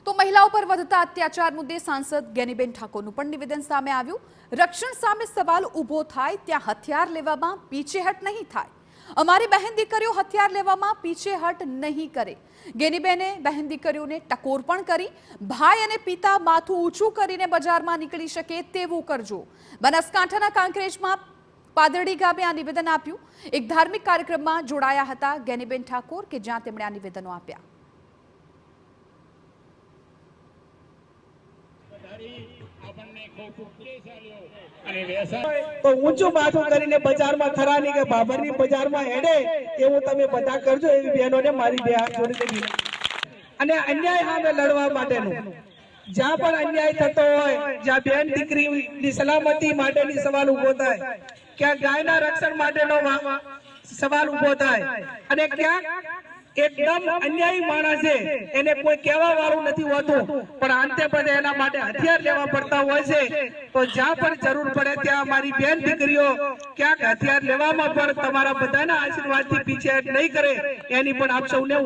તો મહિલાઓ પર વધતા અત્યાચાર મુદ્દે સાંસદ જ્ઞાનીબેન ઠાકોરનું પણ નિવેદન સામે આવ્યું। રક્ષણ સામે સવાલ ઊભો થાય ત્યાં હથિયાર લેવામાં પીછેહટ નહીં થાય। અમારી બહેન દીકરીઓ હથિયાર લેવામાં પીછેહટ નહીં કરે। જ્ઞાનીબેને બહેન દીકરીઓને ટકોર પણ કરી। ભાઈ અને પિતા માથું ઊંચું કરીને બજારમાં નીકળી શકે તેવું કરજો। બનાસકાંઠાના કાંકરેજમાં પાદરડી ગામે આ નિવેદન આપ્યું। એક ધાર્મિક કાર્યક્રમમાં જોડાયા હતા જ્ઞાનીબેન ઠાકોર કે જ્યાં તેમણે આ નિવેદનો આપ્યા। तो ऊंचू माथू करीने बजार में खरानी के बाबरनी बजार में हेडे एवं तमे बता करजो। एवी बहनोने मारी बे हाथ जोड़ीने विनंती अने अन्याय सामे लड़वा माटेनो ज्यां पण अन्याय थतो होय, ज्यां बेन दीकरीनी सलामती माटेनी सवाल उभो थाय, क्या गायना रक्षण माटेनो सवाल उभो थाय अने क्या एकदम अन्यायी माणस है एने कोई कहेवा वाळुं नथी होतुं पण अंते पदे एना माटे हथियार लेवा पड़ता होय छे। तो ज्यां पण जरूर पड़े त्यां मारी बेन दीकरीओ क्यांक हथियार लेवामां पण तमारा बधाना आशीर्वादथी पीछे नहीं करे एनी पण आप सौने